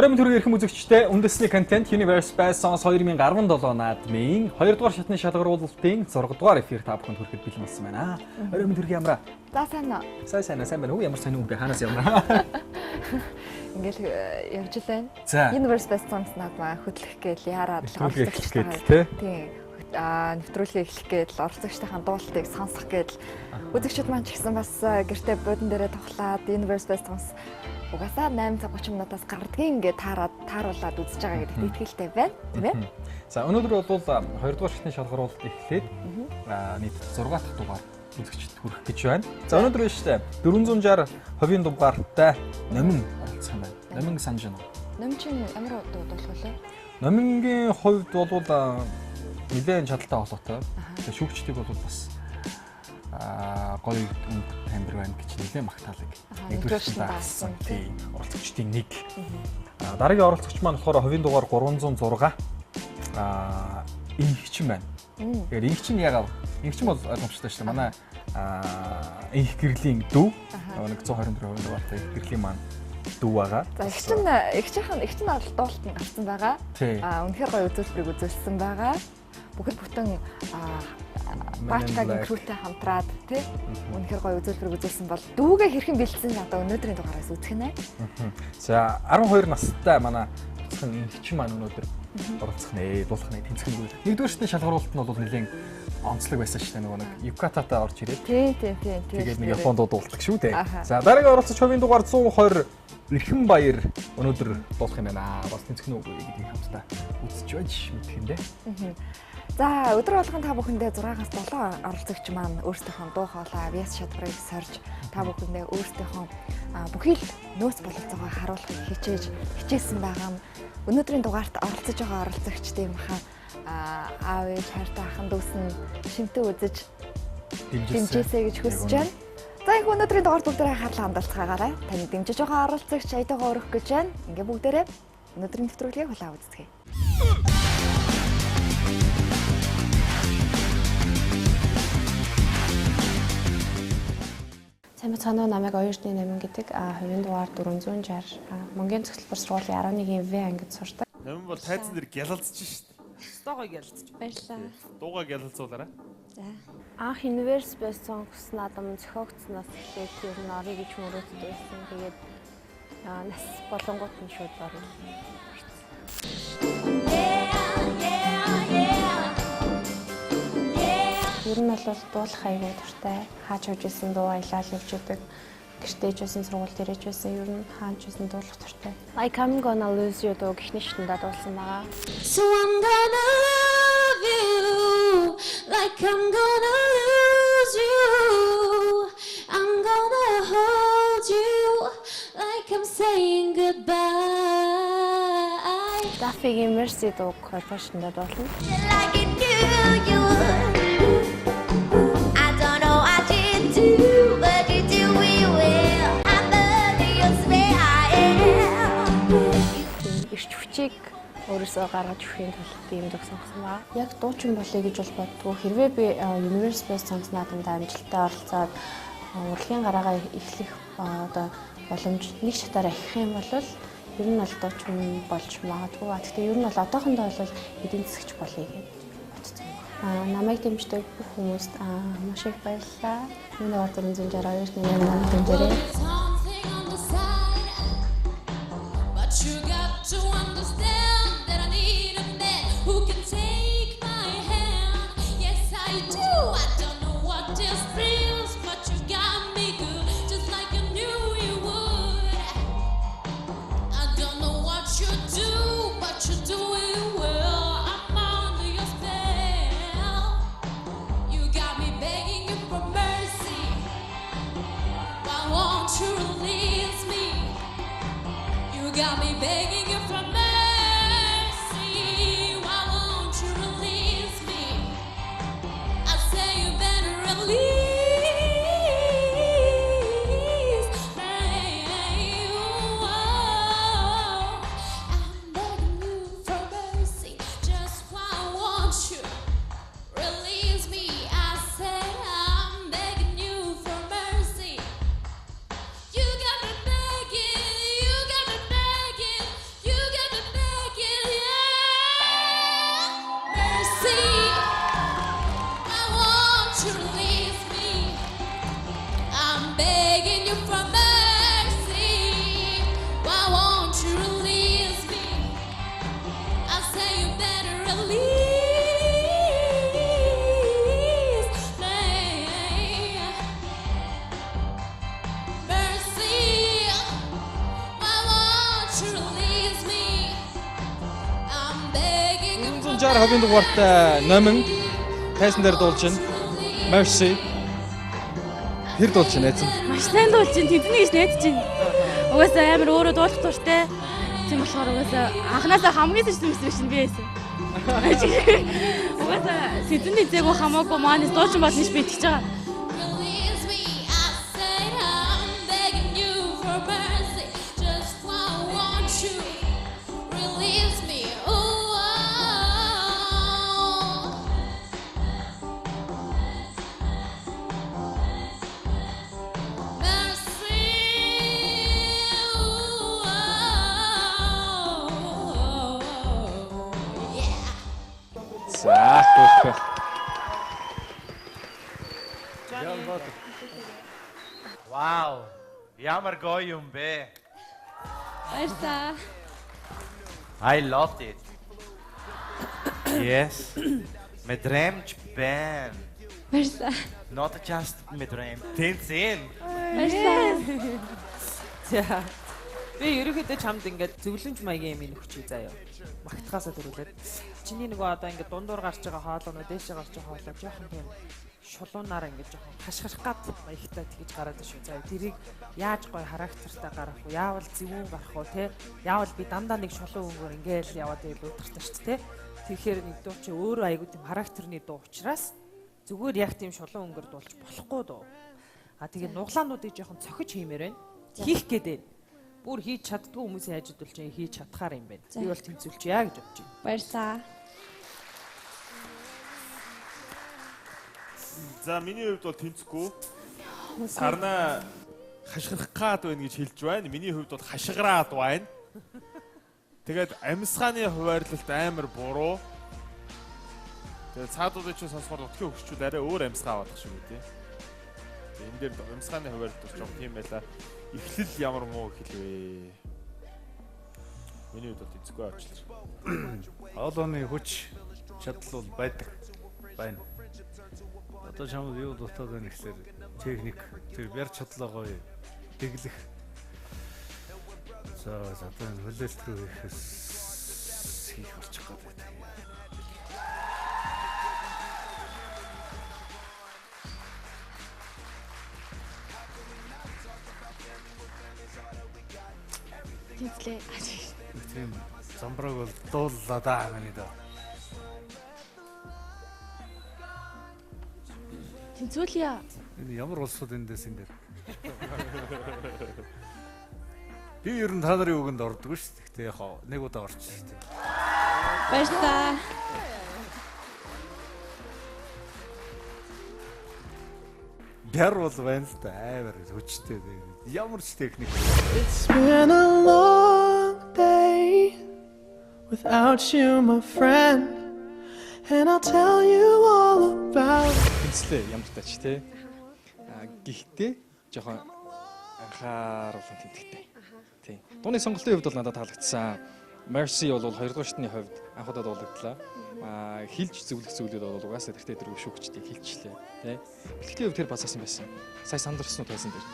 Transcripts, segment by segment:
Оройн төргийн эрхэм үзэгчдээ үндэсний контент Universe Best Songs 2017 наадмын 2 дугаар шатны шалгаруулалтын 6 дугаар эфир та бүхэнд хүрэхэд бэлэн болсон байна. Оройн төргийн ямраа. За сайн уу. Сайн байна уу? Ямар сайн үү бэ? Ханаас ямраа? Ингээл явж байна. За. Universe Best Songs наадмаа хөтлөх гээл яарад л оролцогчтой. Тийм. Нэвтрүүлгээ эхлэх гээл оролцогчдын дуулалтыг сонсох гээл үзэгчд маань ч гэсэн бас гэртээ бодон дээрээ тоглоод Universe Best Songs угаасаа 8:30 минутаас гардгийн ингээд тааруулаад үзэж байгаа гэдэгт итгэлтэй байна. Тийм ээ. За өнөөдөр бол 2 дугаар шатны шалгаруулалт эхлээд нийт 6 дахь дугаар үзэгчд хүрэх гэж байна. За өнөөдөр биш үү 460 хувийн дугаартай Номин оролцох юм байна. Номин санаж байна уу? Номин чинь ямар дуулах вэ? Номингийн хувьд бол нэлээд чадaltaй холоотой. Тэгээ шүүгчдийг бол бас гоё тамир байна гэж нэлээд магтаалаг. Нэгдүгээр таасан тийм оролцогчдын нэг. Дараагийн оролцогч маань болохоор хувийн дугаар 306 инхчин байна. Тэгэхээр инхчин яагаад? Инхчин бол ойлгомжтой шүү дээ. Манай инх гэрлийн дүү 124 хувийн дугаартай инх гэрлийн маань дүү байгаа. За инхчин дуулалт нь гарсан байгаа. Үнэхээр гоё үзүүлбэрийг үзүүлсэн байгаа. Бүхэл бүтэн Баачгагийн крүүтэй хамтраад тий үнэхээр гоё үзүүлбэрийг үзүүлсэн бол дүүгээ хэрхэн бэлдсэн одоо өнөөдрийн дугаараас үзэх нэ. За 12 настай манай инхчин маань өнөөдөр оролцох нэ, дуулах нэ, тэмцэхэнгүй. Нэгдүгээр шатны шалгаруулалт нь бол нэлээд онцлог байсан шүү дээ нөгөө нэг юкататай орж ирээд. Тийм. Тэгээд нэг Японд дуулдаг шүү дээ. За дараагийн оролцогч хувийн дугаар 120 Эрхэн баяр өнөөдөр дуулах юм байна. Бас тэмцэх нүггүй гэдгийг хамтдаа үзэж байж мэдэх юм дээ. За өдөр болгон та бүхэндээ 6-аас 7 оролцогч маань өөрсдийнхөө дуу хоолой, авьяас шалбарыг сорж та бүхэндээ өөрсдийнхөө бүхий л нөөц бололцоогоо харуулахыг хичээсэн байгаа юм. Өнөөдрийн дугаарт оролцож байгаа оролцогчдын маха аав ээж хайртай ахын дүүс нь шимтээ үзэж дэмжээсэй гэж хүсэж байна. За их өнөөдрийн дугаарт бүгдээрээ харлаа хандалцгаагаарай. Таны дэмжиж байгаа оролцогч аятайгаа өргөх гэж байна. Ингээ бүгдээрээ өнөөдрийн нэвтрүүлгийг хулаа үздэгэ. Сайн бацгаана уу, намайг Оёрны Номин гэдэг хувийн дугаар 460 Монгийн цогцлбор сургуулийн 11-ийн В ангид сурдаг. Номин бол тайзан дээр гялалцж шít. Стогоо гялалцж. Баярлалаа. Дуугаа гялалцуулаарай. За. Анх Universe Best Songs наадам зохиогдсноос эхлээд тэр нь орё гэж мөрөөддөг байсан. Тэгээд нас болонгууд нь шууд орно. Ер нь бол дуулах аягүй дуртай. Хаач хож исэн дуу аялал явж идэг. Гэртээж байсан сургууль дээрэж байсан ер нь хаач исэн дуулах дуртай. Like I'm gonna lose you дуу гихний шатндаа дуулсан байгаа. So I'm gonna love you like I'm gonna lose you. I'm gonna hold you like I'm saying goodbye. Дафигийн Mercy дуу корпошндаа дуулсан. Like it knew you would. I don't know what you do, but you do it well. I'm under your spell, I am. Ирч хүчийг өөрөөсөө гаргаж өхийн тулд ийм дог сонгосон ба. Яг дуучин болъё гэж бол боддгоо. Хэрвээ би Universe Best Songs наадамд амжилттай оролцоод урлагийн гараагаа эхлэх одоо боломж нэг шатаараа ихэх юм бол ер нь бол дуучин болж магадгүй. Гэхдээ ер нь бол одоохондоо бол эдийн засагч болъё гэж бодсон. Намайг дэмждэг бүх хүмүүст маш их баярлалаа. Миний ордер 462-ны намайг дэмжээрэй. But you got to understand that I need a man who can take my hand. Yes, I do. I don't know what this feels, but you got me good, just like I knew you would. I don't know what you do, but you do it well. I'm under your spell. You got me begging you for mercy. Why won't you release me? You got me begging you for mercy. Why won't you release me? I say you better release me. I'm begging you for mercy. Just why won't you release me? I say I'm begging you for mercy. You got me begging, begging you for mercy. Why won't you release me? I say you better release me. Mercy. Why won't you release me? I'm begging you for 160 хувийн дугаартай номин тайсан дээр дуулж байна. Mercy. Тэр дуулж байна эзэн. Маш сайн дуулж чинь тэдний гэж найдаж байна. Угаасаа амар өөрөө дуулах дуртай. Тийм болохоор угаасаа анхнаасаа хамгийн сэжсэн мэс биш би байсан. Угаасаа сэдэн эзээгөө хамаагүй маань дуучин болно ш би итгэж байгаа. release me. I said I'm begging you for mercy. Just why won't you release me? Ooh, oh. Mercy. Ooh, oh. Yeah. За хөөх. Вау. Ямар гоё юм бэ. Баярлалаа. I loved it. Yes. Мэдрэмж бэн. Баярлалаа. Not just мэдрэмж. Тэнцэн. Баярлалаа. За. Би ерөөхдөө чамд ингээд зөвлөмж маягийн юм өгчий заяа. Магтахаасаа төрүүлээд. Чиний нөгөө одоо ингээд дундуур гарч байгаа хоолойноо дээшээ гарч байгаа хоолой жоохон тийм шулуунаар ингээд жоохон хашгирах гад маягтай тэгж гараад шүү. За тэрийг яаж гоё характертай гаргах вэ? Яавал зөвүүн гарах вэ те? Яавал би дандаа нэг шулуун өнгөөр ингээд яваад байл уутгартай шүү те. Тэгэхээр нэг дуу чи өөрөө айгуу тийм характерны дуу учраас зүгээр яг тийм шулуун өнгөөр дуулж болохгүй дуу. А тэгээ нуглаануудыг жоохон цохиж хиймээр байна. Хийх гээд байна. Бүр хийж чаддгүй хүмүүсийн хажууд бол чинь хийж чадхаар юм байна. Би бол тэмцүүлчихье гэж бодож байна. Баярлалаа. За миний хувьд бол тэнцэхгүй. Сарна хашгирах гад байна гэж хэлж байна. Миний хувьд бол хашгираад байна. Тэгээд амьсгааны хуваарлалт амар буруу. Тэгээд цаадуудыг ч сонсохоор утгын өгчүүл арай өөр амьсгаа авах шиг үү. Энэ дээр амьсгааны хуваарлалт ч юм тийм байла. Эхлэл ямар муу хэлвэ. Миний хувьд бол тэнцэхгүй авчлаа. Хоолойны хүч чадал бол байдаг. Байна. Одоо чамд юу дутаад байна гэхээр техник тэр барь чадлаа гоё дэглэх. За одоо энэ хүлээлт рүү ихэс хийх болчих гээд байна. Тэнцлээ. Тийм замбраг бол дууллаа даа миний даа. Тэнцүүлье. Энэ ямар улсууд эндээс энэ дээр. Би ер нь та нарын үгэнд ордгоо шүү дээ. Гэтэ яг нэг удаа орчих шүү дээ. Баярлалаа. Гэр бол байна л да амар хүчтэй. Ямар ч техник. It's been a long day without you, my friend, and I'll tell you all about it. Тэнцлээ ямар тач те. Гэхдээ жоохон анхааруулсан тэмдэгтэй. Тий. Дууны сонголтын хувьд бол надад таалагдсан. Mercy бол 2 дугаар шатны хувьд анх удаа дуулагдлаа. Хилж зөвлөх зүйлүүд бол угаасаа тэртээ тэр шүүгчдийг хилчлээ. Тий. Бэлтгэлийн хувьд тэр бацаасан байсан. Сая сандарсан уу тайсан дээр?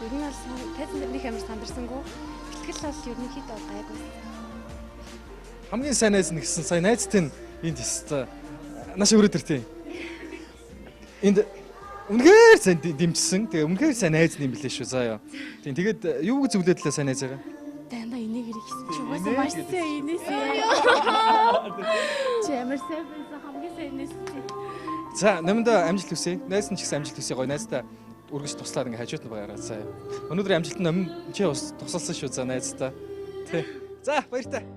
Ер нь бол тайзан дээр нэг амар сандарсангүй. Бэлтгэл бол ерөнхийдөө гайгүй. Хамгийн сайн найз нь гэсэн сая найзтай нь энд тест нааш өрөөдөр тий. Энд үнэхээр сайн дэмжсэн. Тэгээ үнэхээр сайн найз юм билээ шүү заа ёо. Тийм тэгээд юу гэж зөвлөдлөө сайн найзаараа? Дандаа энийг хийсэн чи угаасаа маш сайн инээсээ. Чи амар сайн байсан хамгийн сайн инээсээ. За нэмэндээ амжилт хүсье. Найз нь ч гэсэн амжилт хүсье гоё найзтай үргэлж туслаад ингээ хажууд нь байгаараа заа ёо. Өнөөдөр амжилт нь чи бас тусалсан шүү за найзтай. Тий. За баяртай.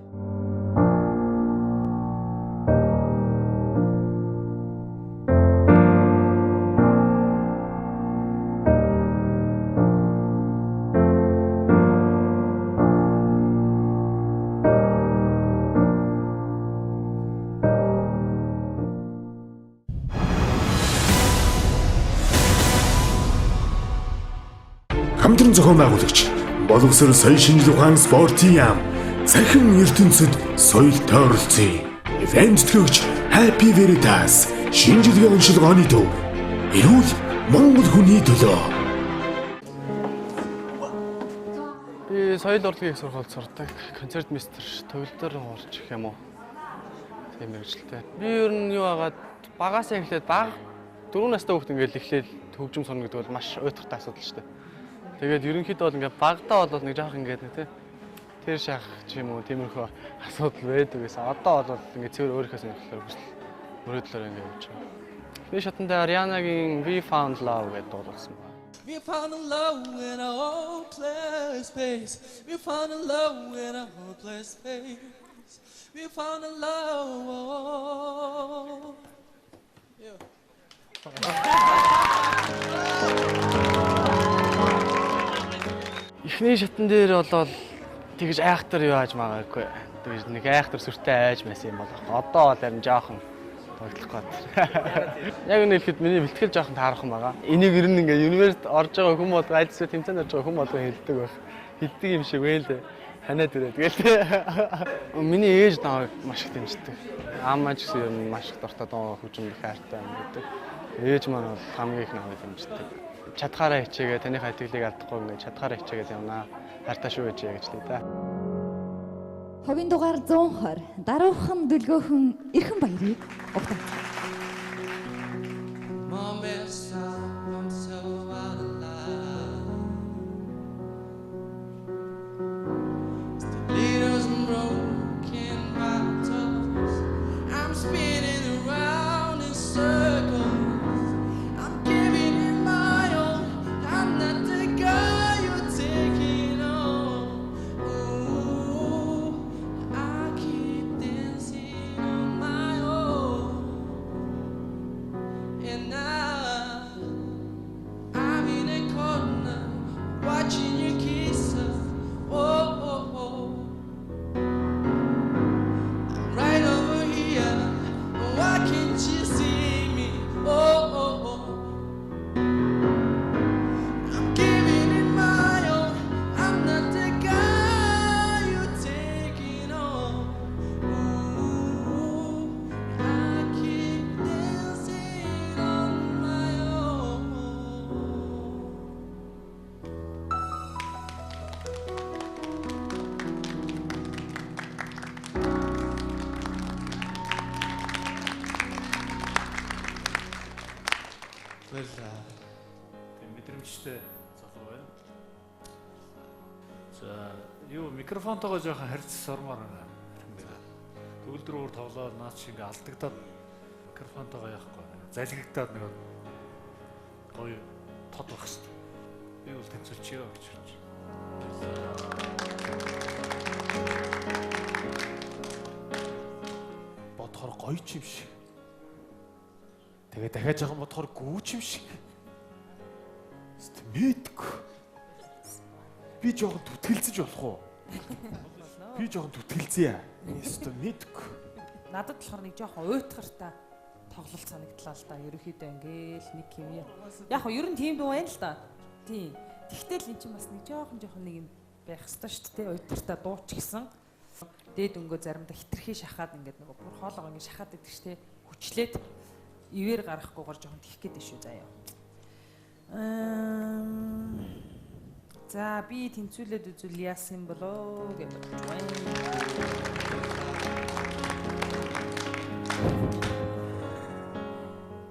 хамтран зохион байгуулагч боловсрол соёл шинжлэх ухаан спортын яам цахим ертөнцид соёл тойролцъё. Ивент төлөвч Happy Veritas шинжилгээ онцлогооны төв. Эрүүл Монгол хүний төлөө. Би соёл урлагийн сургуульд сурдаг. Концертмейстер төвлөлдөр орж гэх юм уу. Тийм мэргэжилтэй. Би ер нь юу агаад багаас эхлээд 4 настай хүүхд ингээл эхлээл хөгжим сурна гэдэг бол маш уйтгартай асуудал шүү дээ. Тэгээд ерөнхийдөө бол ингээд багтаа бол нэг жоох ингээд нэг тэр шах ч юм уу тиймэрхүү асуудал байдаг гэсэн. Одоо бол ингээд цэвэр өөрийнхөө сонирхлоор хүсэл мөрөөдлөөр ингээд явж байгаа. Би шатанда Арианагийн We Found Love гэдэг дуулсан байна. We found a love in a hopeless space. We found a love in a hopeless space. We found a love. Yeah. Эхний шатан дээр болоод тэгж айхтар юу ааж магаагүй. Тэгж нэг айхтар сүртэй айж байсан юм болох. Одоо бол харин жоохон тоглох гээд. Яг үнэ хэлэхэд миний бэлтгэл жоохон таарах юм байгаа. Энийг ер нь ингээ университет орж байгаа хүмүүс бол айлсуу тэмцээнд орж байгаа хүмүүс бол хэлдэг байх. Хэлдэг юм шиг вэ л. Ханаад ирээ. Тэгэл миний ээж намайг маш их дэмждэг. Аамаа ч гэсэн ер нь маш их дуртай дуу хөгжим их хайртай юм гэдэг. Ээж маань бол хамгийн их намайг дэмждэг. Чадхаараа хичээгээ таны хайтгалыг алдахгүй ингээд чадхаараа хичээгээд явнаа. Хайртай шүү ээжээ гэж лээ да. Ховын дугаар 120 даруухан дүлгөөхөн эрхэн баярыг угтав. Mom messed up, I'm so out of line. Stilettos and broken bottles. I'm spinning around in circles. I'm giving it my all. I'm not the guy you're taking on. Ooh, I keep dancing on my own. And I'm in a corner watching you kiss her. Oh, oh, oh. I'm right over here. Why can't you see me? Oh, oh, oh. I'm giving it my all. I'm not the guy you're taking on. Ooh, I keep dancing on my own. Мэдрэмжтэй залуу байна. За, юу микрофонтойгоо жоохон харьцаж сормоор байна. Төгөлдөр өөр тоглоод наад шиг ингээ алдагдаад микрофонтойгоо яахгүй. Залгигдаад нэг гоё тод байх хэрэгтэй. Би бол тэнцвэрчээ гэж хэлж байна. Бодохоор гоё ч юм шиг. Тэгээ дахиад жоохон бодохоор гүүч юм шиг. Мэдгүй. Би жоохон түтгэлцэж болох уу? Би жоохон түтгэлзээ. Эсвэл мэдгүй. Надад болохоор нэг жоохон уйтгартай тоглолт санагдлаа л да. Ерөнхийдөө ингээл нэг юм. Яг нь ер нь тийм дуу байна л да. Тийм. Тэгтэл эн чинь бас нэг жоохон нэг юм байх ёстой шүү дээ. Уйтгартай дуу ч гэсэн. Дээд өнгөө заримдаа хитрхи шахаад ингээд нөгөө бүр хоолоо ингээд шахаад идэх штэ. Хүчлээд ивэр гарахгүйгээр жоохон тих гээд шүү заяа. За би тэнцвүүлээд үзвэл яасан болоо гэж бодож байна.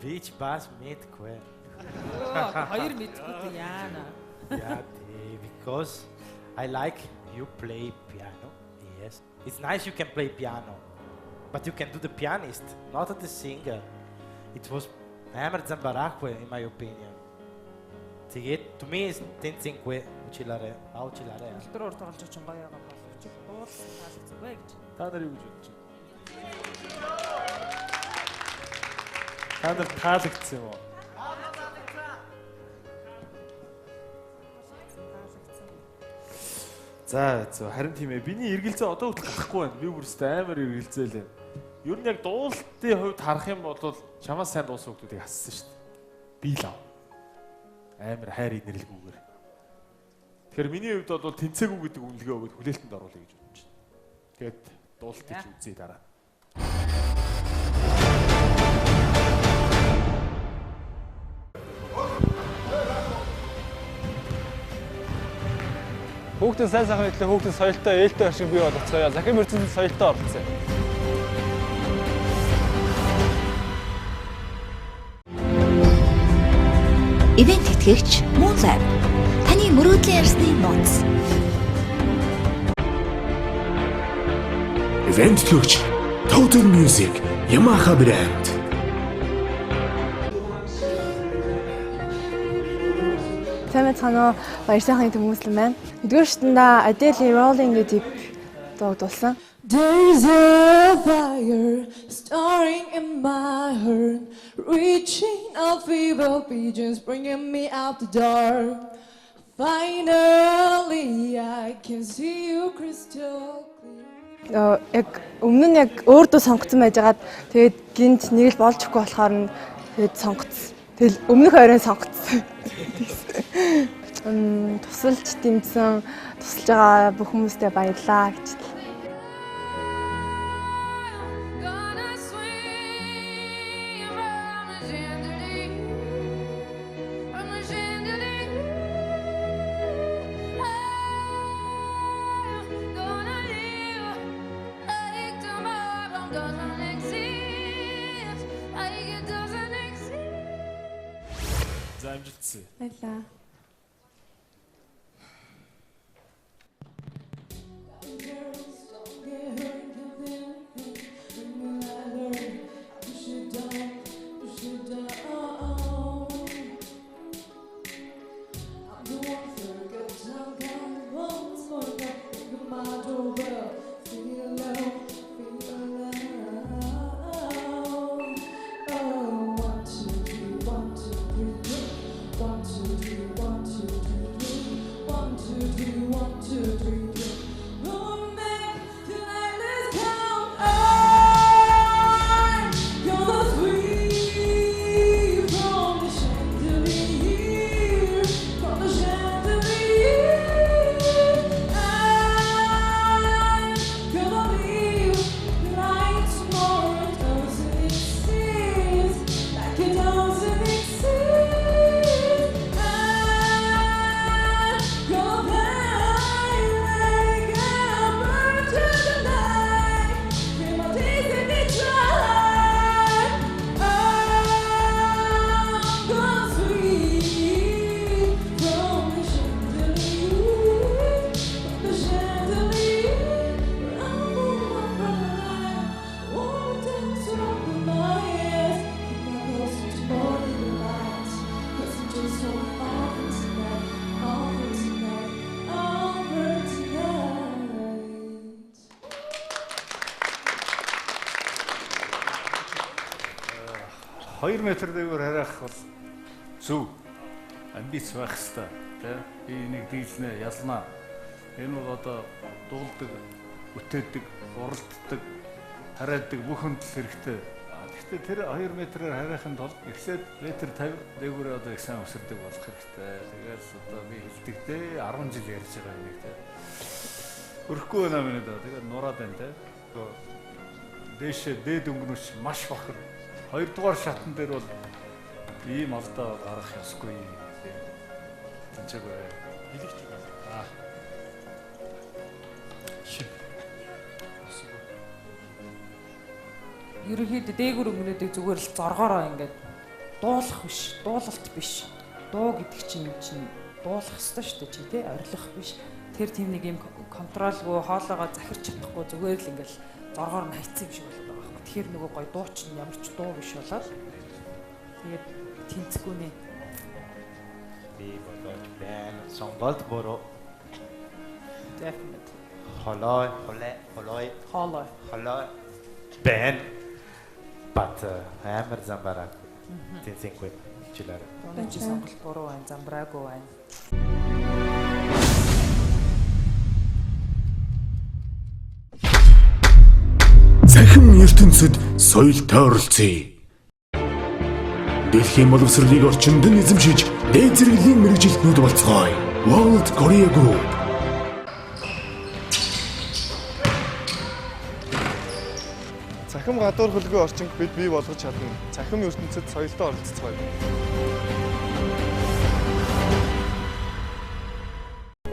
Beach bass мэдгүй. Хоёр мэдгүй яана. Yeah, because I like you play piano. Yes. It's nice you can play piano. But you can do the pianist, not the singer. It was амар замбарахгүй in my opinion. Тэгээд to me is тэнцэнгүй училаарэ. Аучилаарэ. Тэр урд тоглож чинь гоё байгаа боловч дуурсан таалагдсан бай гэж. Та нар юу гэж бодож байна? Та нар таалагдсан юм уу? За харин тийм ээ. Биний эргэлзээ одоо хүртэл гарахгүй байна. Би бүрстэй амар эргэлзээлээ. Ер нь яг дуулалтын хувьд харах юм бол чамаас сайн дуусан хүмүүсийг ассан шүү дээ. Би л амар хайр инэрлгүйгээр. Тэгэхээр миний хувьд бол тэнцээгүй гэдэг үнэлгээ өгөөд хүлээлтэнд оруулъя гэж бодож байна. Тэгээд дуулалтыг үзье дараа. Хүүхдийн сайн сайхан мэтлээ хүүхдийн соёлтой ээлтэй оршин бий болгоцгоё. Захим ертөнцийн соёлтой оролцъё. Ивент тэтгэгч Moonlight. Таны мөрөөдлийн ярьсны нууц. Ивент тэтгэгч Total Music, Yamaha брэнд. Цаана баяр сайхны хүмүүслэн байна. Эдгээр шатанда Adele Rolling гэдэг дуу дуулсан. There's a fire starting in my heart, reaching out fever pigeons, bringing me out the dark. Finally, I can see you crystal clear. Яг өмнө нь яг өөр дуу сонгоцсон байжгаад тэгээд гинт нэг л болж өгөхгүй болохоор нь тэгээд сонгоцсон. Тэгэл өмнөх хоёрын сонгоцсон. Тусалж дэмжсэн, тусалж байгаа бүх хүмүүстээ баярлалаа гэж. За амжилтсан. Баярлалаа. Хоёр метр дээгүүр харах бол зөв. Амбиц байх хэрэгтэй. Тэ? Би энийг дийлнэ, ялнаа. Энэ бол одоо дуулдаг, бүтээдэг, уралддаг, хараадаг бүх хүнд хэрэгтэй. Гэхдээ тэр 2 метрээр харахын тулд эхлээд метр 50 дээгүүрээ одоо их сайн өсөрдөг болох хэрэгтэй. Тэгээс одоо би хэлдэгтэй 10 жил ярьж байгаа юм тий. Өрөхгүй байна минь одоо. Тэгээд нураад байна тий. Дээшээ дээд өнгөнөч маш бохор. Хоёрдугаар шатн дээр бол ийм алдаа гарах ёсгүй. Тэнцээгүй. Хэлэгч. Ерөнхийдөө дээгүр өнгөнүүдийг зүгээр л зоргоороо ингээд дуулах биш, дуулалт биш. Дуу гэдэг чинь дуулах ёстой шүү дээ чи тий, орилох биш. Тэр тийм нэг юм контролгүй, хоолоогоо захирч чадахгүй зүгээр л ингээд зоргоор нь хайцсан юм шиг болоод байгаа байхгүй. Тэгэхээр нөгөө гой дуу чинь ямар ч дуу биш болоод тэгээд тэнцэхгүй нэ. Би бодож байна. Сонголт бороо. Definitely. Holloy. Ben. But амар замбараг. Тэнцэнгүй жилээр. Өнөөдөр сонголт буруу байна, замбраагүй байна. Захин ертөнцид соёлтой оролцъё. Дэлхийн боловсролыг орчинд нь эзэмшиж, дээд зэрэглэлийн мэрэгжилтнүүд болцгоё. World Korea Group. Цахим гадуур хөлгүй орчинг бид бий болгож чадна. Цахим ертөнцид соёлтой оролцоцгоё.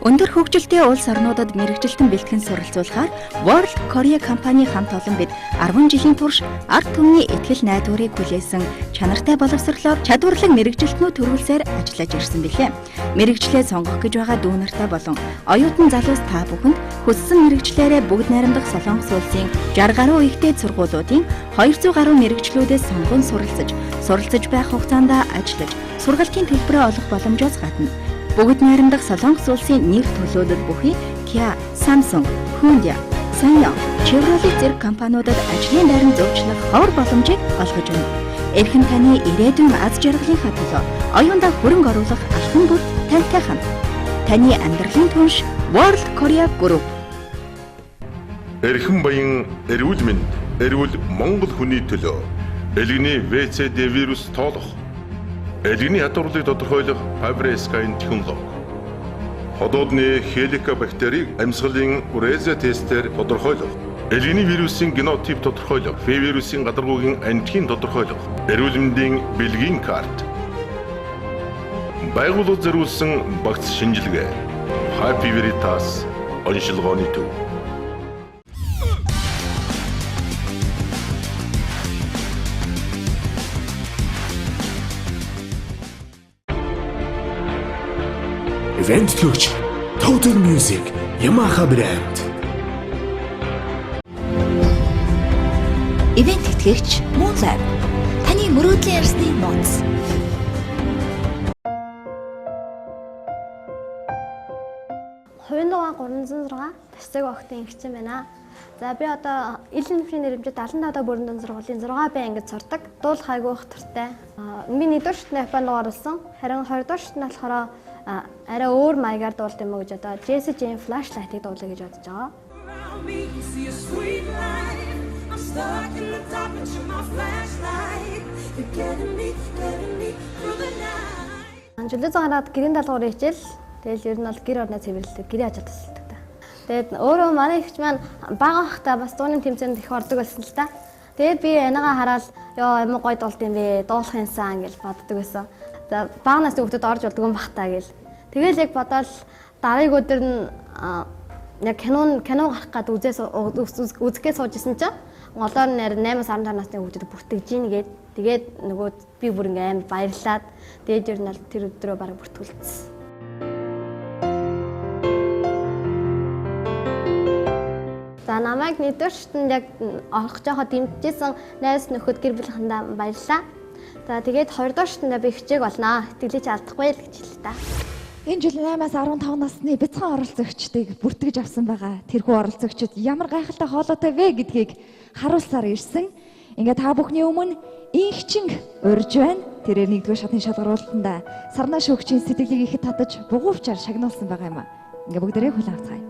Өндөр хөгжилтэй улс орнуудад мэрэгжилтэн бэлтгэн суралцуулахаар World Korea компани хамт олон бид 10 жилийн турш ард түмний ихтгэл найдварыг хүлээсэн чанартай боловсрлоор чадварлаг мэрэгжилтнүүд төрүүлсээр ажиллаж ирсэн билээ. Мэрэгчлээ сонгох гэж байгаа дүү нартай болон оюутан залуус та бүхэнд хүссэн мэрэгчлээрээ бүгд найрамдах Солонгос улсын 60 гаруй ихтэй сургуулиудын 200 гаруй мэрэгчлүүдээс сонгон суралцаж байх хугацаанд ажиллаж сургалтын төлбөрөө олох боломжоос гадна бүгд найрамдах Солонгос улсын нэр төлөөлөл бүхий Kia, Samsung, Hyundai, Ssanyo, Chevrolet зэрэг компаниудад ажлын байран зурчлах ховор боломжийг олгож байна. Эрхэм таны ирээдүйн аз жаргалынхаа төлөө оюундаа хөрөнгө оруулах албан бүр тантай хамт. Таны амьдралын түнш World Korea Group. Эрхэм баян эрүүл мэнд, эрүүл Монгол хүний төлөө элэгний ВЦД вирус тоолох, элэгний ядуурлыг тодорхойлох Fabry-Skyen технологи. Ходоодны хеликобактерийг амьсгалын уреаза тестээр тодорхойлох, элэгний вирусын генотип тодорхойлох, вирусын гадаргуугийн антиген тодорхойлох, эрүүл мэндийн бэлгийн карт. Байгууллага зориулсан багц шинжилгээ. Happy Veritas оншилгооны төв. Event төлөвч Total Music Yamaha брэнд. Ивент тэтгэгч Moonlive. Таны мөрөөдлийн ярьсны нууц. Хувийн дугаар 306 тасцэг багтын ихчин байна. За би одоо ил нэмшийн нэрмжид 75 дахь бүрэн дан сургуулийн 6 бай ангид сурдаг. Дуулах айгүй их туртай. Би 1-р шатны Японд дугаарлсан. Харин 2-р шатны болохоор арай өөр маягаар дуулд юм уу гэж одоо Jessie J Flashlight-ыг дуулъя гэж бодож байгаа. Анжулаа цагаанаад гэрийн даалгаврыг хичээл. Тэгэл ер нь бол гэр орны цэвэрлэлд гэрийн ажил тусалдаг та. Тэгээд өөрөө манай ихч маань бага ахта бас дууны тэмцээнд их ордог байсан л та. Тэгээд би энэгээ хараад ёо юм гой дуулд юм бэ, дуулах юмсан гэж боддог байсан. За баанаас хүүхдэд орж болдог юм бах таа гэл. Тэгэл яг бодоод дараагийн өдөр нь яг кино гарах гээд үзэхээ суужсэн чинь голоор нэр 8-15 насны хүүхдэд бүртгэж ийн гээд тэгээд нөгөө би бүр ингээм баярлаад тэгээд ер нь тэр өдрөө бараг бүртгүүлсэн. За намайг нэдвэрчтэнд яг орох жоохоо дэмжижсэн найз нөхөд гэр бүлийнхэндээ баярлалаа. За тэгээд 2-р шатнд би хичээг болно. Итгэлээ ч алдахгүй л гэж хэлээ та. Энэ жил 8-аас 15 насны бяцхан оролцогчдыг бүртгэж авсан байгаа. Тэрхүү оролцогчид ямар гайхалтай хоолойтой вэ гэдгийг харуулсаар ирсэн. Ингээд та бүхний өмнө инхчин урьж байна. Тэрээр 1-р шатны шалгаруулалтанд сарнаа шүүгчийн сэтгэлийг ихэд татаж бугуувчаар шагнуулсан байгаа юм а. Ингээд бүгдээрээ хүлээн авцгаая.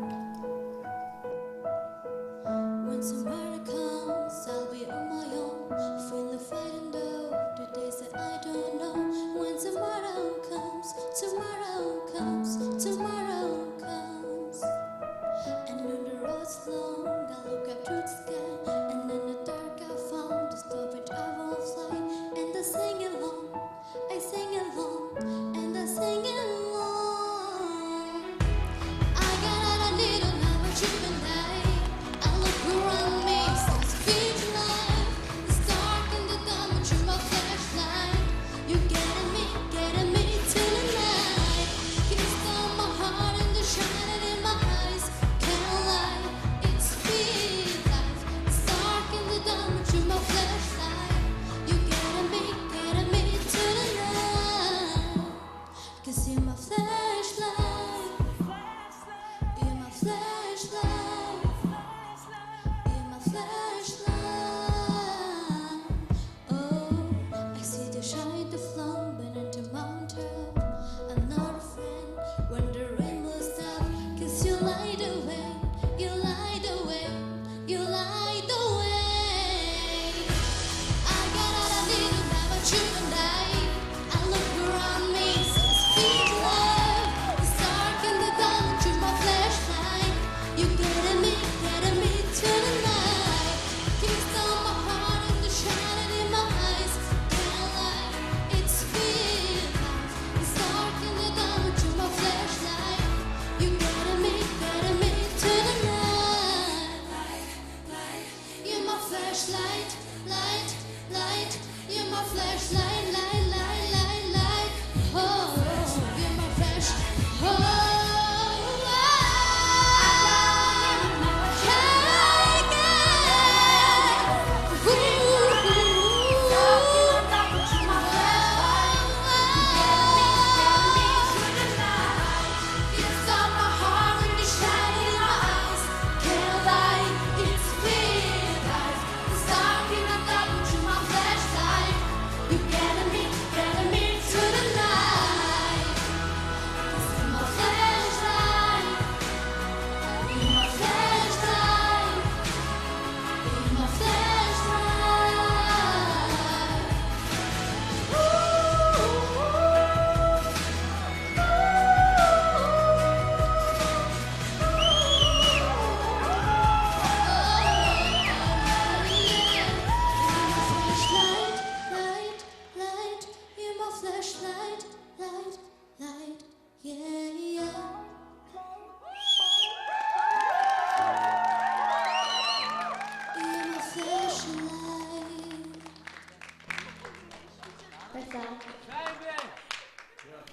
I got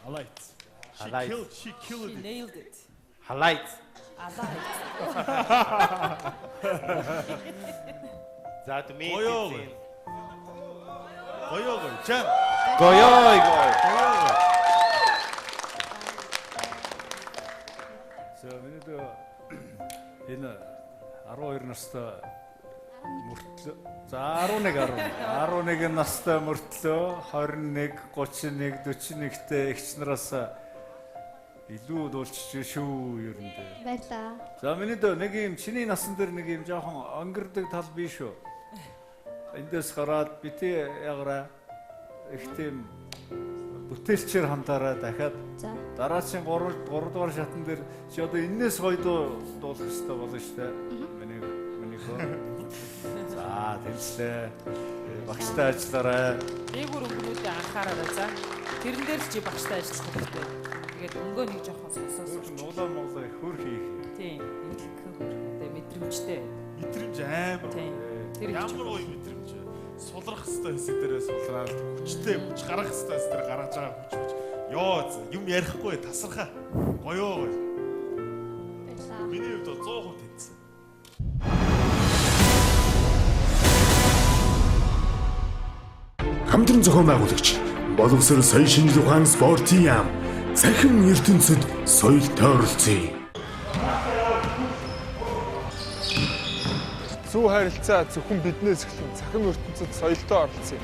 Alight. Alight. She killed it. Nailed it. Alight. За тэмээ. Гоёгоо. Жан. Гоёй. За минийд энэ 12 настай мөртлөө. За 11 настай мөртлөө 21, 31, 41-тэй эгч нараас илүү дуулчих шүү ер нь. Баярлаа. За минийд нэг юм чиний насан дээр нэг юм жоохон онгирдаг тал биш үү? Эндээс гараад бити ягаараа их тийм бүтээлчээр хамтаараа дахиад дараагийн 3 дугаар шатн дээр чи одоо энээс гоё дуулах хэрэгтэй болно шүү дээ. Миний хөө. За тэнцлээ. Багштай ажиллаарай. Дээгүүр өнгөнүүдээ анхаараарай за. Тэрэн дээр чи багштай ажиллах хэрэгтэй. Тэгээд өнгөө нэг жоохон сонсоос. Монголоо их хөр хийх. Тийм. Их хөртэй мэдрэмжтэй. Мэдрэмж амар. Тэр ямар гоё мэдрэмж. Сулрах хэвээр хэсэг дээрээ сулраад хүчтэй хүч гарах хэвээр хэсэг дээр гаргаж байгаа хүч. Йоо юм ярихгүй тасархаа. Гоёо. Миний хувьд 100% тэнцсэн. Хамтран зохион байгуулагч боловсрол соёл шинжлэх ухаан спортын яам цахим ертөнцид соёлтой оролцъё. Зөв харилцаа зөвхөн биднээс эхлэн цахим ертөнцид соёлтой оролцъё.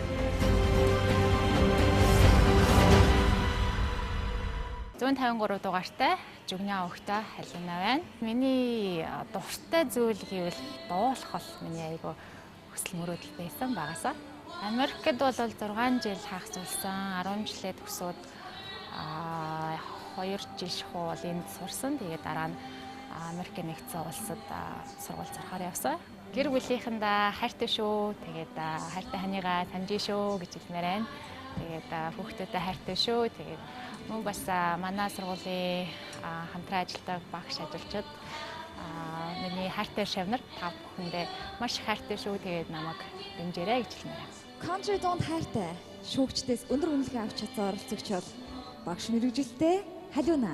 Зүүн 53 дугаартай Жүгний өвгтэй Халина байна. Миний дуртай зүйл гэвэл дуулах бол миний айгу хүсэл мөрөөдөл байсан багасаа. Америкт бол 6 жил хаах сурсан, 10 жилээ төгсөөд 2 жил шахуу энд сурсан. Тэгээд дараа нь Америкийн нэгдсэн улсад сургууль зарахаар явсан. Гэр бүлийнхэндээ хайртай шүү. Тэгээд хайртай ханыгаа таньж шүү гэж хэлмээр байна. Тэгээд хүүхдүүдэд хайртай шүү. Тэгээд мөн бас манай сургуулийн хамтран ажилладаг багш ажилчид миний хайртай шавнар та бүхэндээ маш хайртай шүү. Тэгээд намайг дэмжээрэй гэж хэлмээр байна. Country Dawn хайртай шүүгчдээс өндөр үнэлгээ авч чадсан оролцогч бол багш мэрэгжилтэй Халина.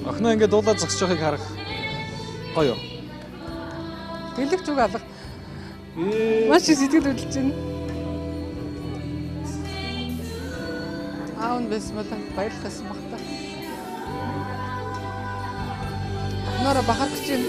Охиноо ингээд дуулаад зогсож байгааг харах гоё юу? Гэлэг зүг алга. Маш их сэтгэл хөдлөж байна. Аав нь байсан бол баярлах гэсэн баг та. Нора бахарх гэж байна.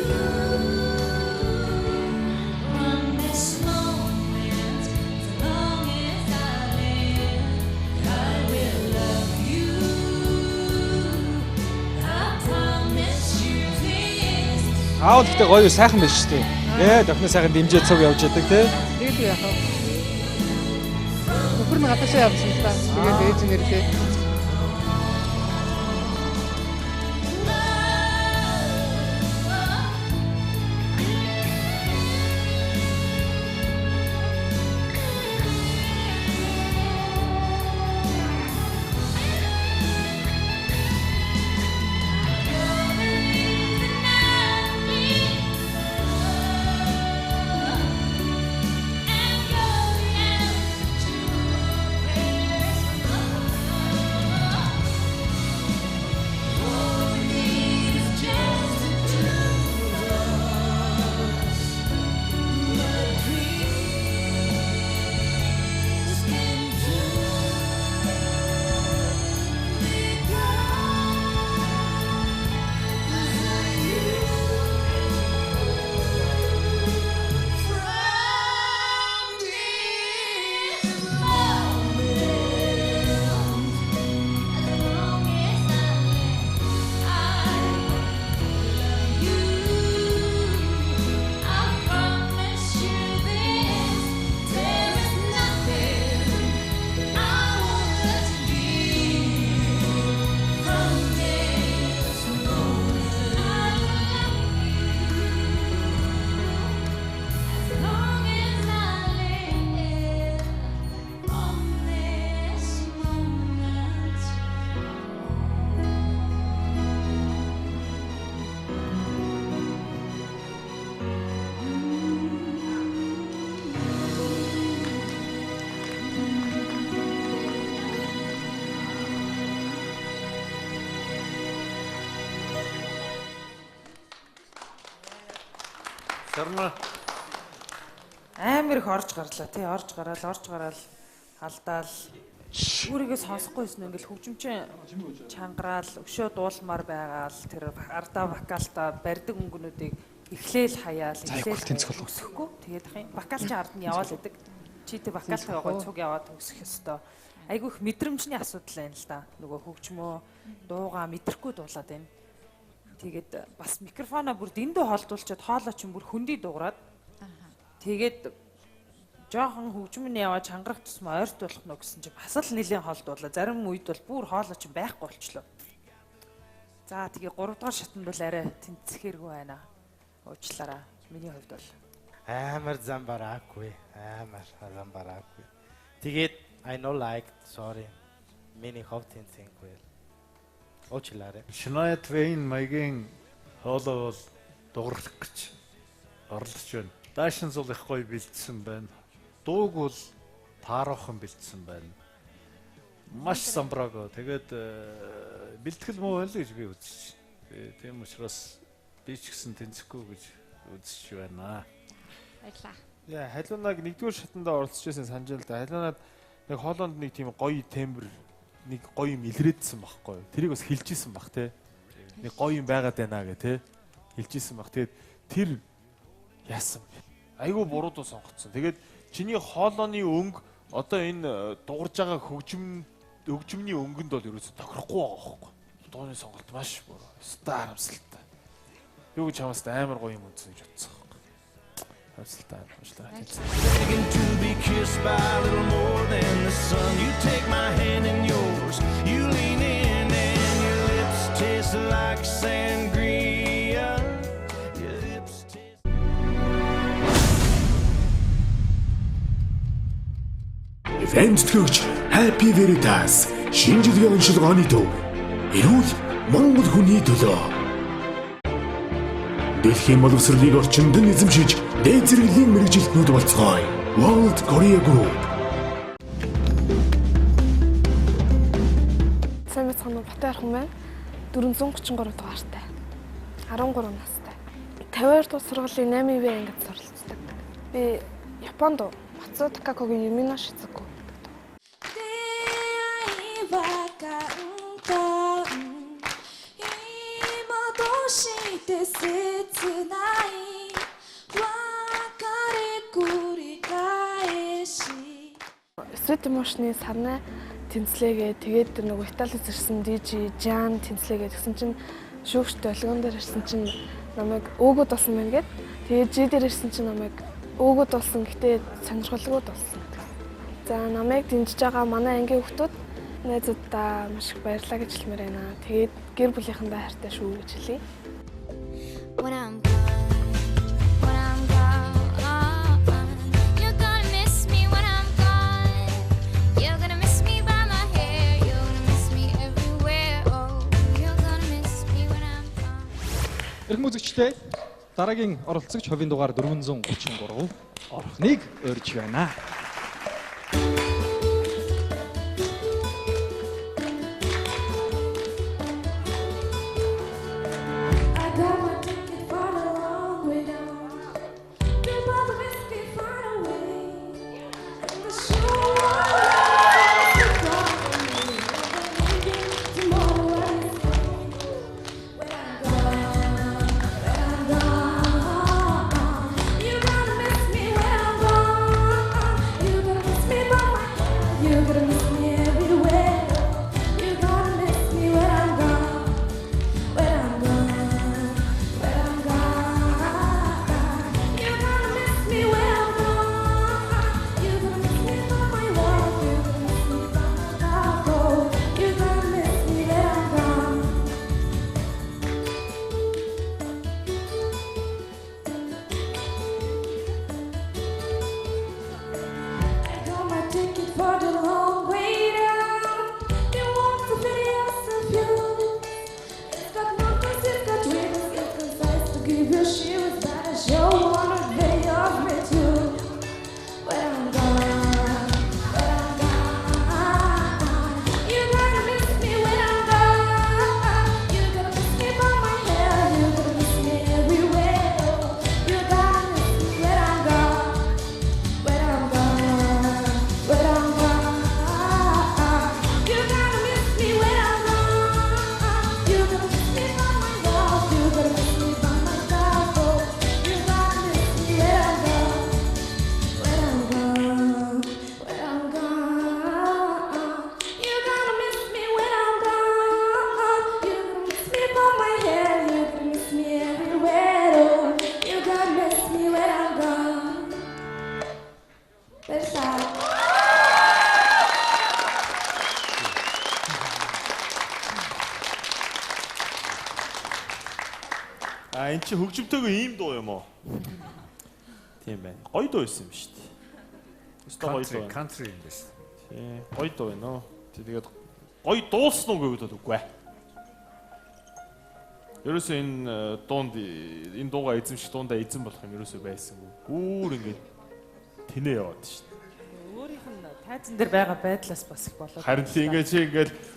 Аав гэхдээ гоё сайхан байж штэ. Тэгээд охины сайхан дэмжээ цог явж яадаг те. Тэгээд яах вэ? Нөхөр нь гадаашаа явсан л та. Тэгээд ээж нэрлээ. Сарна амар их орж гарлаа тий орж гараал алдаал өөрийгөө сонсохгүй байсан ингээл хөгжимчин чангараал өшөө дуулмаар байгаал тэр ардаа вокалта барьдаг өнгөнүүдийг эхлээл хаяал өсөхгүй тэгээд ах юм вокалч ард нь яваал гэдэг чи тэг вокалтаа гой цуг яваад өсөх ёстой айгүй их мэдрэмжний асуудал байна л да нөгөө хөгжмөө дуугаа мэдрэхгүй дуулаад байна тэгээд бас микрофоноо бүр дэндүү холдуулчаад хоолоо ч бүр хөндөй дуугараад тэгээд жоохон хөгжмөн яваа чангарах тусмаа ойрт болох нь гэсэн чинь бас л нэлийн холдуулаа. Зарим үед бол бүр хоолой ч байхгүй болчлоо. За тэгээ 3 дугаар шатанд бол арай тэнцэхэргүй байна. Уучлаарай. Миний хувьд бол амар замбараагүй. Тэгээд I know like sorry. Миний хувьд тэнцэхгүй. Уучлаарай. Shania Twain маягийн хоолой бол дуурах гэж оролдож байна. Даашин зул их гоё бэлдсэн байна. Дууг бол тааруухан бэлдсэн байна. Маш самбрааг. Тэгээд бэлтгэл муу байл гэж би үзэж байна. Тийм учраас би ч гэсэн тэнцэхгүй гэж үзэж байна. Баярлалаа. Яа, халуунаг 1-р шатандаа оролцож байсан санаж л да. Халуунад нэг хоолонд нэг тийм гоё тембр, нэг гоё юм илрээдсэн байхгүй юу? Тэрийг бас хэлжсэн бах те. Нэг гоё юм байгаад байна гэ те. Хэлжсэн бах. Тэгээд тэр яасан бэ? Айгу буруудаа сонгоцсон. Тэгээд чиний хоолооны өнгө одоо энэ дуурж байгаа хөгжмний өнгөнд бол ерөөсө тохирохгүй байгаа байхгүй. Дууны сонголт маш буруу. Стар хамсалтай. Юу гэж хамаас амар гоё юм үзсэн гэж бодсон байхгүй. Хамсалтай уучлаарай. Begging to be kissed by a little more than the sun. You take my hand in yours. You lean in and your lips taste like sangria. Your lips taste Event төгч Happy Veritas шинэ жилийн онцлогооны төв эрүүл Монгол хүний төлөө дэлхийн боловсролыг орчинд нь эзэмшиж дээд зэрэглэлийн мэрэгжилтнүүд болцгооё. World Korea Group. Сайн бацхан Батайр хүн байна. 433 дугаартай. 13 настай. 52 дугаар сургуулийн 8-р ангид суралцдаг. Би Японд Мацудакакогийн Юмино Шизуку. Street Emotion-ы сарнаа тэнцлээгээ тэгээд нөгөө Италиас ирсэн DJ Jan тэнцлээгээ тэгсэн чинь шүүгчтэй олгон дээр ирсэн чинь намайг өөгөөд болсон байна гэд. Тэгээд G дээр ирсэн чинь намайг өөгөөд болсон гэхдээ сонирхолгүйд болсон. За намайг дэмжиж байгаа манай ангийн хүмүүс найзуудаа маш их баярлалаа гэж хэлмээр байна. Тэгээд гэр бүлийнхэндээ хайртай шүү гэж хэлье. Эрхэм үзэгчдээ дараагийн оролцогч хувийн дугаар 433 орохныг урьж байна. Эн чи хөгжимтэйгүй ийм дуу юм уу? Тийм байна. Гоё дуу байсан юм шүү дээ. Өстө гоё дуу. Country юм байсан. Тийм. Гоё дуу байна уу? Тэгээд гоё дуулсан уу гэвэл үгүй ээ. Ерөөсөө энэ дуунд энэ дууга эзэмших дуундаа эзэн болох юм ерөөсөө байсангүй. Гүүр ингэж тэнээ яваад шүү дээ. Өөрийнх нь тайзан дээр байгаа байдлаас бас их болоод. Харин тийм ингэж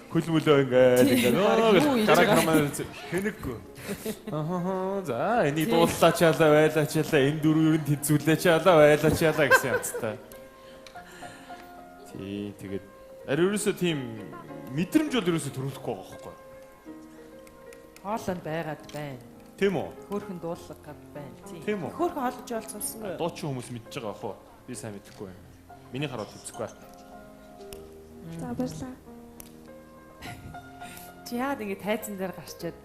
хөл мөлөө ингэж гараг хамаа хэнэггүй. За энийг дууллаачаалаа байлаачаалаа энэ дөрвийг нь тэнцүүлээчаалаа байлаачаалаа гэсэн юмцтай. Тий тэгээд ерөөсөө тийм мэдрэмж бол ерөөсөө төрүүлэхгүй байгаа байхгүй. Хоолойнд байгаад байна. Тийм үү? Хөөхөн дуулах гад байна. Тийм үү? Хөөхөн хоолж олцсон уу? Дуучин хүмүүс мэдж байгаа ах уу? Би сайн мэдэхгүй байна. Миний хараад үзэхгүй. За баярлалаа. Чи яагаад ингэ тайзан дээр гарчаад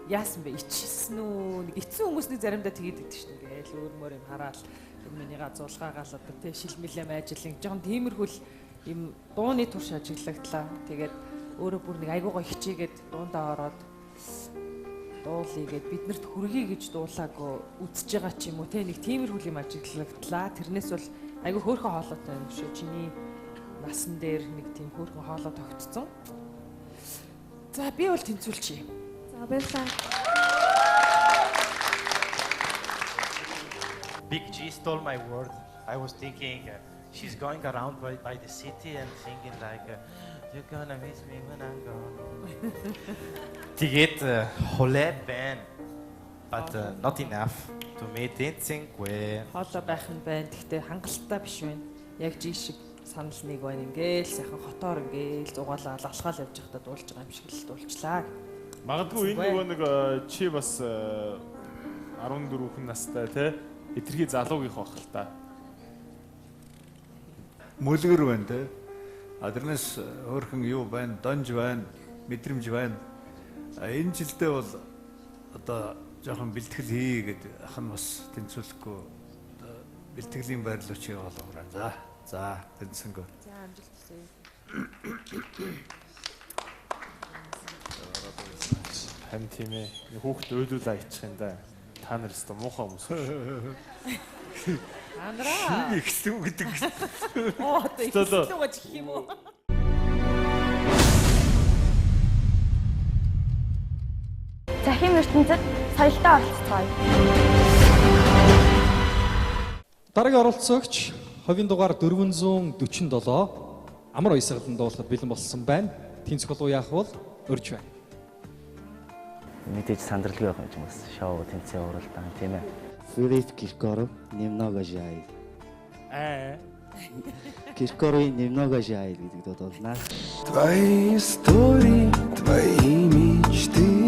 яасан бэ? Ичсэн үү? Нэг эцсэн хүмүүсний заримдаа тэгээд идэв шин. Ингээл өөрмөр юм хараад өмнөний газуулгаагаал одоо тэ шилмэлэм ажил ин жоон тиймэрхүүл юм дууны турш ажиглагдлаа. Тэгээд өөрөө бүр нэг айгуугаа хичээгээд дуундаа ороод дуулыгээд биднэрт хүргэе гэж дуулаагүй үтсэж байгаа ч юм уу те нэг тиймэрхүүл юм ажиглагдлаа. Тэрнээс бол айгүй хөөрхөн хоолойтой юм шүү. Чиний насан дээр нэг тийм хөөрхөн хоолой тогтцсон. За би бол тэнцүүлчихье. За баярлалаа. Big G stole my word. I was thinking she's going around by the city and singing like you're gonna miss me when I'm gone. Тэгээд холэ байна. But not enough to me тэнцэнгүй. Хоолой байх нь байна. Гэхдээ хангалттай биш байна. Яг жиг шиг санал нэг байна. Ингээл сайхан хотоор ингээл зугаалаа алхаал явж байхдаа дуулж байгаа юм шиг л дуулчлаа. Магадгүй энэ нөгөө нэг чи бас 14 настай те этерхий залуугийнх байх л та. Мүлгэр байна те. Тэрнээс өөрхөн юу байна? Донж байна, мэдрэмж байна. Энэ жилдээ бол одоо жоохон бэлтгэл хийгээд ах нь бас тэнцвэрлэхгүй бэлтгэлийн байрлал чиг болгоорой. За тэнцэнгөө. За амжилт хүсье. Хан тийм ээ. Хүүхд ойлуулаа ичих юм да. Та нар өстө муухай хүмүүс. Андраа. Ихсэн гэдэг. Оо тэгсэн үг гэх юм уу? Захим ертөнцид соёлтой оролцгоё. Дараагийн оролцогч хувийн дугаар 447 амар уясгалан дуулахад бэлэн болсон байна. Тэнцэх болов яах вэ? Өрж байна. Мэдээж сандралгүй байх юм бас шоу тэнцээ уралдаан тийм ээ. Филипп Киркоров немного жаль. Киркоровын немного жаль гэдэг дуу болно. Твои истории, твои мечты,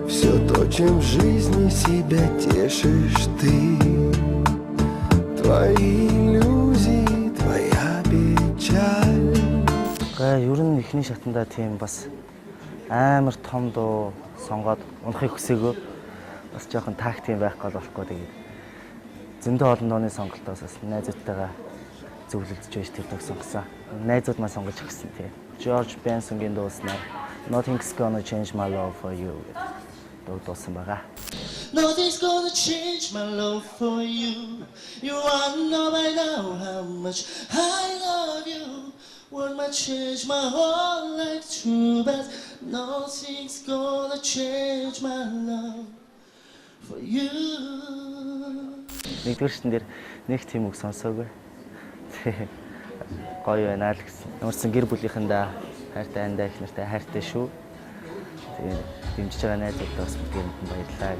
все то, чем в жизни себя тешишь ты. Твои иллюзии, твоя печаль. Ер нь ихний шатандаа тийм бас амар том дуу сонгоод унахыг хүсээгүй. Бас жоохон такт юм байх гол болохгүй тэгээд зөндөө олон дууны сонголтоос бас найзуудтайгаа зөвлөлдөж байж тэр дууг сонгосон. Найзууд маань сонгож өгсөн тийм. George Benson-гийн дууснаар Nothing's Gonna Change My Love For You гэдэг дуу дуусан байгаа. Nothing's gonna change my love for you. You wanna know by now how much I love you. What might change my whole life through, but nothing's gonna change my love for you. Нэгдүгээр шин дээр нэг тийм үг сонсоогүй. Гоё байна л гэсэн. Өөрсөн гэр бүлийнхэндээ хайртай андаа их нартай хайртай шүү. Тэгээд дэмжиж байгаа найзуудаа бас бүгдээрэнд нь баярлалаа.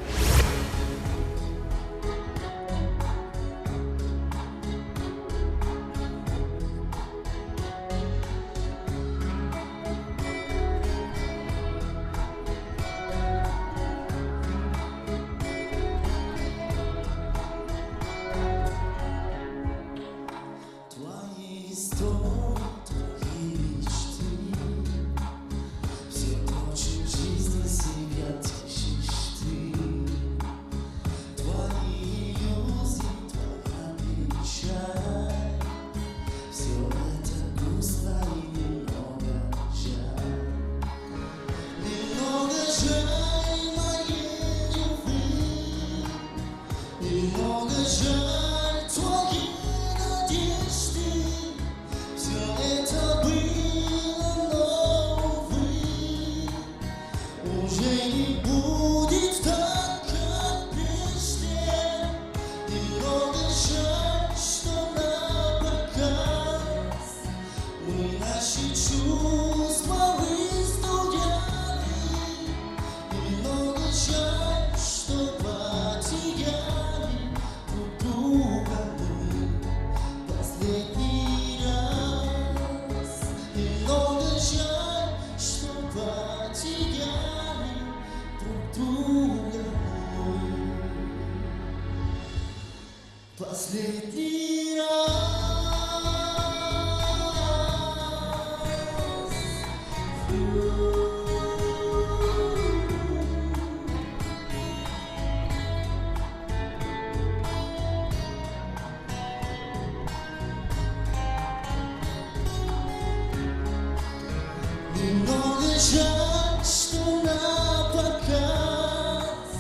shine, still not podcast.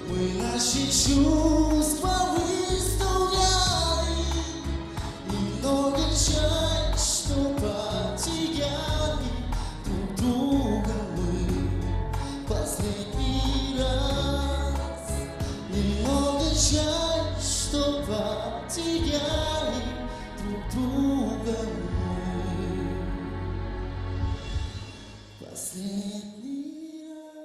When I should choose my wisdom, немного shine, что потеряли друг друга мы последний раз. Немного shine, что потеряли друг друга мы последний раз.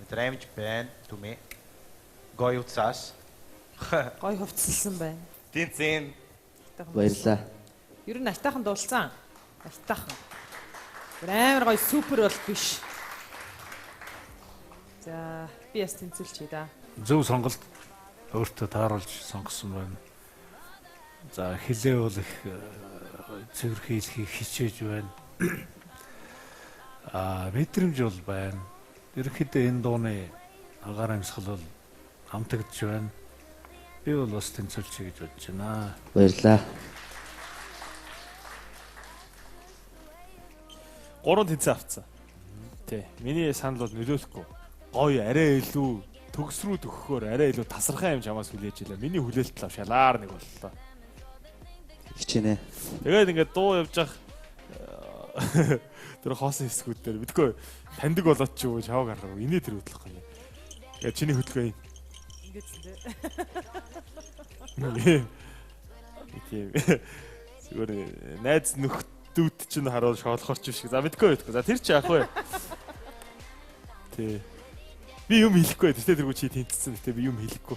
Strange band to me. Гоё уцаас. Гоё хувцалсан байна. Тэнцэн. Баярлалаа. Ер нь айтаахан дуулсан. Айтаахан. Амар гоё супер бол биш. За би яс тэнцүүлчихье да. Зөв сонголт өөртөө тааруулж сонгосон байна. За хэлээ бол их цэвэрхэн хэлхийг хичээж байна. Мэдрэмж бол байна. Ерөнхийдөө энэ дууны агаар амьсгал бол хамтагдж байна. Би бол бас тэнцүүлчихье гэж бодож байна. Баярлалаа. 3 тэнцээ авцсан. Тий. Миний санал бол нөлөөлөхгүй. Гоё арай илүү төгс рүү төгөхөөр арай илүү тасархаа юм чамаас хүлээж илээ. Миний хүлээлт л шалаар нэг боллоо. Хичээнэ. Тэгээд ингээд дуу явж ах тэр хоосон хэсгүүд дээр мэдгүй таньдаг болоод ч юу чаваг гаргав. Инээ тэр хөдлөх юм. Тэгээд чиний хөдөлгөө юм. Ингээд тийм. Зүгээр найз нөхдүүд чинь харуул шоолохорч шиг. За мэдгүй. За тэр чи яах вэ? Тий. Би юм хэлэхгүй. Тэгтээ тэргүй чи тэнцсэн. Тэгтээ би юм хэлэхгүй.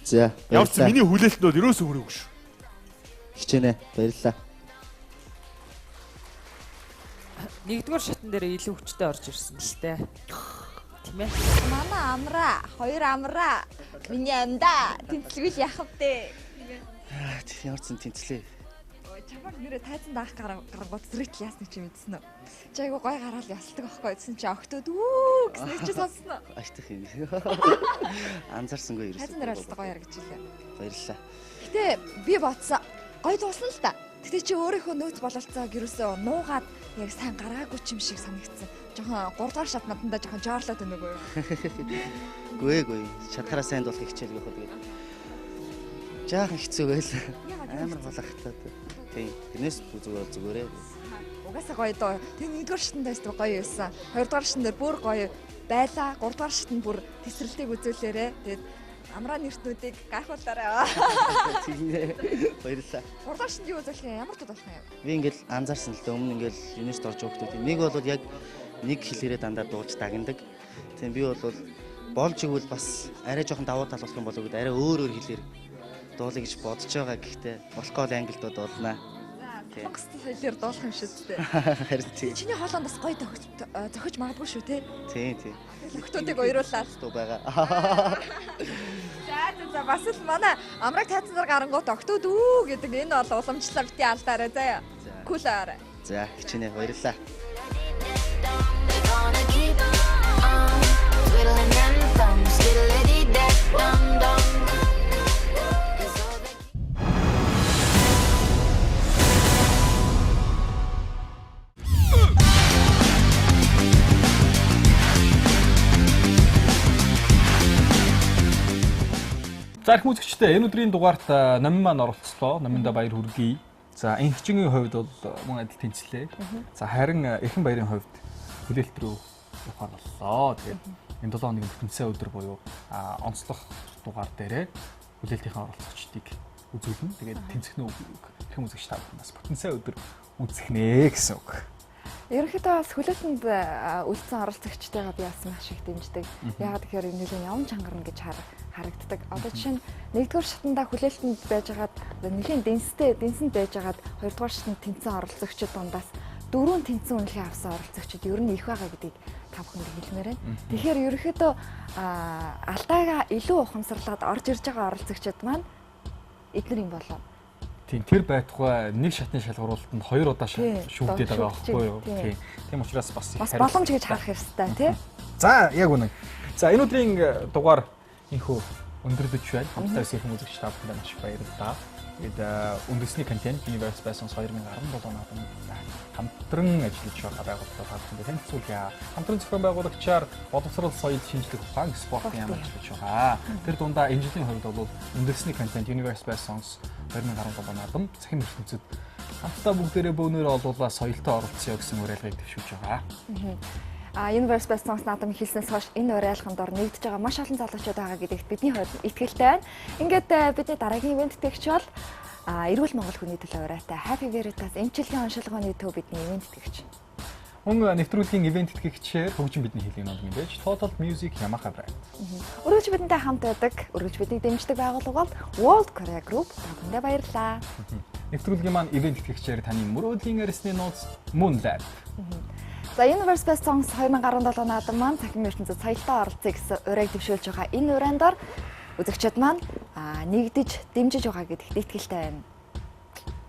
За. Ямар ч миний хүлээлтнүүд ерөөсөө хүрээгүй шүү. Хичээнэ. Баярлалаа. Нэгдүгээр шатн дээр илүү хүчтэй орж ирсэн л дээ. Тийм ээ. Манай амраа, хоёр амраа. Миний амда тэнцлэгэл яах вэ? Ямар ч тэнцлээ. Чамаг нэрээ тайзан даах гаргууд зэрэгт яасны чи мэдсэн үү? Чи айгу гой гараал ясдаг байхгүй гэсэн чи огтуд үү гэснээр чи сонсноо. Аштах юм. Анзаарсангүй ерөөсөө. Тайзан дээр бол гоё яар гэж хэлээ. Баярлалаа. Гэтэ би бодсон. Гоё дуусан л та. Гэтэ чи өөрийнхөө нөөц бололцоог ерөөсөө нуугаад яг сайн гаргаагүй ч юм шиг санагдсан. Жохон 3 дугаар шат надандаа жохон жоорлоод байна уу? Гүй. Чадхаараа сайн дуулахыг хичээл гэх тэгээд. Жаахан хэцүү байл. Амар балахтаа. Тийм. Тэрнээс зүгээрээ. Угаасаа гоё доо. Тэр 1-р шатнд байсан гоё байсан. 2-р шатн дээр бүр гоё байлаа. 3-р шатнд бүр тесрэлтийг үзүүлээрээ. Тэгээд амраа нэртнүүдийг гайхуулаарай. Тийм ээ. Баярлалаа. 3-р шатнд юу үзүүлэх юм? Ямар ч болох юм. Би ингээл анзаарсан л дээ өмнө ингээл юнест орж өгдөг. Нэг бол яг нэг хэлээрээ дандаа дуулж дагнадаг. Тийм би бол болж игэл бас арай жоохон давуу тал болох юм болов уу гэдэг арай өөр хэлээр дуулъя гэж бодож байгаа. Гэхдээ болохгүй бол англид дуулнаа. Монгол хэлээр дуулах юм шүү дээ. Харин тийм. Чиний хоолонд бас гоё зохиж магадгүй шүү те. Тийм. Нөхдүүдийг уйруулаад дуу байгаа. За бас л манай амраг тайзан дээр гарангуут октод үү гэдэг энэ бол уламжлалаа бити алдаарай заяа. Кул аарай. За хичээнэ баярлалаа. За их үзэгчтэй энэ өдрийн дугаарт намын маань оролцлоо. Намында баяр хүргэе. За энхчингийн хувьд бол мөн адил тэнцлээ. За харин эрхэн баярын хувьд хүлээлт рүү явахаар боллоо. Тэгээд энэ 7 хоногийн бүтэнсээ өдөр буюу онцлог дугаар дээрээ хүлээлтийн оролцогчдыг үзүүлнэ. Тэгээд тэнцэх нь эрхэн үзэгч та бүхнээс бүтэнсээ өдөр үзэхнэ гэсэн үг. Ерөнхийдөө бас хүлээлтэнд үлдсэн оролцогчтойгоо би бас маш их дэмждэг. Яагаад гэхээр нэлийн явн чангарна гэж харагддаг. Одоо жишээ нь 1-р шатндаа хүлээлтэнд байжгаад нэлийн дэнсэнд байжгаад 2-р шатнд тэнцэн оролцогчид дундаас 4 тэнцэн үнэлгээ авсан оролцогчид ер нь их байгаа гэдгийг та бүхэнд хэлмээр байна. Тэгэхээр ерөнхийдөө алдаагаа илүү ухамсарлаад орж ирж байгаа оролцогчид маань эдгээр юм болов. Тийм тэр байтугай нэг шатны шалгуулалтанд 2 удаа шүүгдээд байгаа байхгүй юу? Тийм учраас бас их боломж гэж харах ёстой тий. За яг үнэн. За энэ өдрийн дугаар инхүү өндөрлөж байна. Хамтдаа ирсэн үзэгч та бүхэнд маш их баярлалаа. Тэгээд үндэсний контент Universe Passions 2017 онд хамтран ажиллаж байгаа байгууллагад та бүхэнд танилцуулъя. Хамтран зохион байгуулагчаар боловсрол соёл шинжлэх ухаан спортын яам ажиллаж байгаа. Тэр дундаа энэ жилийн хувьд бол үндэсний контент Universe Passions 2017 наадам цахим ертөнцид хамтдаа бүгдээрээ бөөнөр олуулаа соёлтой оролцъё гэсэн уриалгыг дэвшүүлж байгаа. Universe Passions наадам хэлснээс хойш энэ уриалганд ор нэгдэж байгаа маш олон залуучууд байгаа гэдэгт бидний хувьд итгэлтэй байна. Ингээд бидний дараагийн ивент тэтгэгч бол эрүүл Монгол хүний төлөө урайтай Happy Veritas эмчилгээ оншилгооны төв бидний ивент тэтгэгч. Мөн нэвтрүүлгийн ивент тэтгэгчээр хөгжим бидний хэлний ном мэдээж Total Music Yamaha брэнд. Өргөж бидэнтэй хамт байдаг, өргөж биднийг дэмждэг байгууллага бол World Korea Group. Танд баярлалаа. Нэвтрүүлгийн маань ивент тэтгэгчээр таны мөрөөдлийн арьсны нууц Moonlight. За Universe Passions 2017 наадам маань цахим ертөнцид соёлтой оролцъё гэсэн урайг дэвшүүлж байгаа энэ урайндор үзэгчид маань нэгдэж дэмжиж байгаа гэдэгт итгэлтэй байна.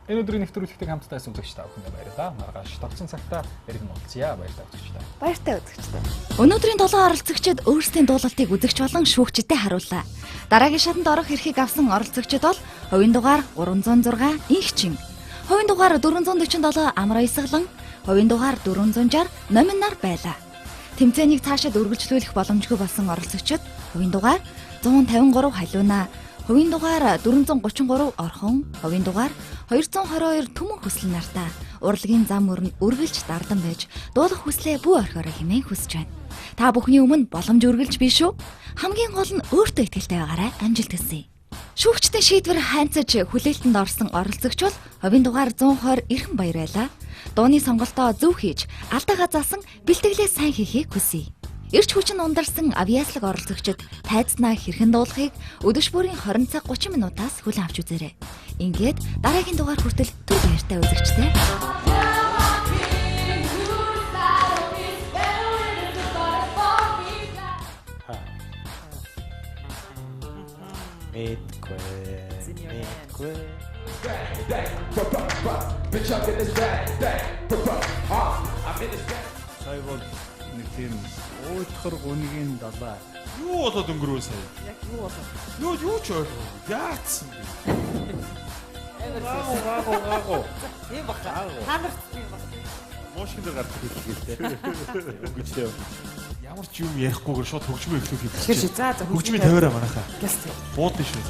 Энэ өдрийн нэвтрүүлэгтийг хамтдаа үзэгч та бүхэнд баярлалаа. Маргааш тогтсон цагтаа яриг нуулцъя. Баярлалаа үзэгчдээ. Баяртай үзэгчдээ. Өнөөдрийн 7 оролцогчид өөрсдийн дуулалтыг үзэгч болон шүүгчдэд харууллаа. Дараагийн шатанд орох эрхийг авсан оролцогчид бол хувийн дугаар 306 Инхчин, хувийн дугаар 447 Амар Баясгалан, хувийн дугаар 460 Номинар байлаа. Тэмцээнийг цаашаад үргэлжлүүлэх боломжгүй болсон оролцогчид хувийн дугаар 153 Халиуна, хувийн дугаар 433 Орхон, хувийн дугаар 222 Түмэн Хүсэл нартаа урлагийн зам өрн үргэлж дардан байж дуулах хүслээ бүү орхиороо хэмээн хүсэж байна. Та бүхний өмнө боломж үргэлж бий шүү. Хамгийн гол нь өөртөө итгэлтэй байгаарай. Амжилт хүсье. Шүүгчдийн шийдвэр хайнцаж хүлээлтэнд орсон оролцогч бол хувийн дугаар 120 Эрхэн Баяр байлаа. Дууны сонголтоо зөв хийж алдаагаа заасан бэлтгэлээ сайн хийхийг хүсье. Ирч хүчин ундарсан авьяаслаг оролцогчид тайзнаа хэрхэн дуулахыг өдөш бүрийн 20 цаг 30 минутаас хүлээн авч үзээрэй. Ингээд дараагийн дугаар хүртэл түр баяртай үзэгчтэй. Сайвол нэг тийм уйтхар гүнгийн далаа. Юу болоод өнгөрөө сая? Яг юу болоо? Юу ч ойлгоо. Яатсан бэ? Гааго. Тийм баха. Та нарт тийм баха. Мошин дээр гарч хэлчихээ. Өнгөжтэй. Ямар ч юм ярихгүйгээр шууд хөгжмөө эхлүүлэх юм. Тэгэхээр за хөгжмийн тавиараа манайхаа. Гэс. Буудна шүү.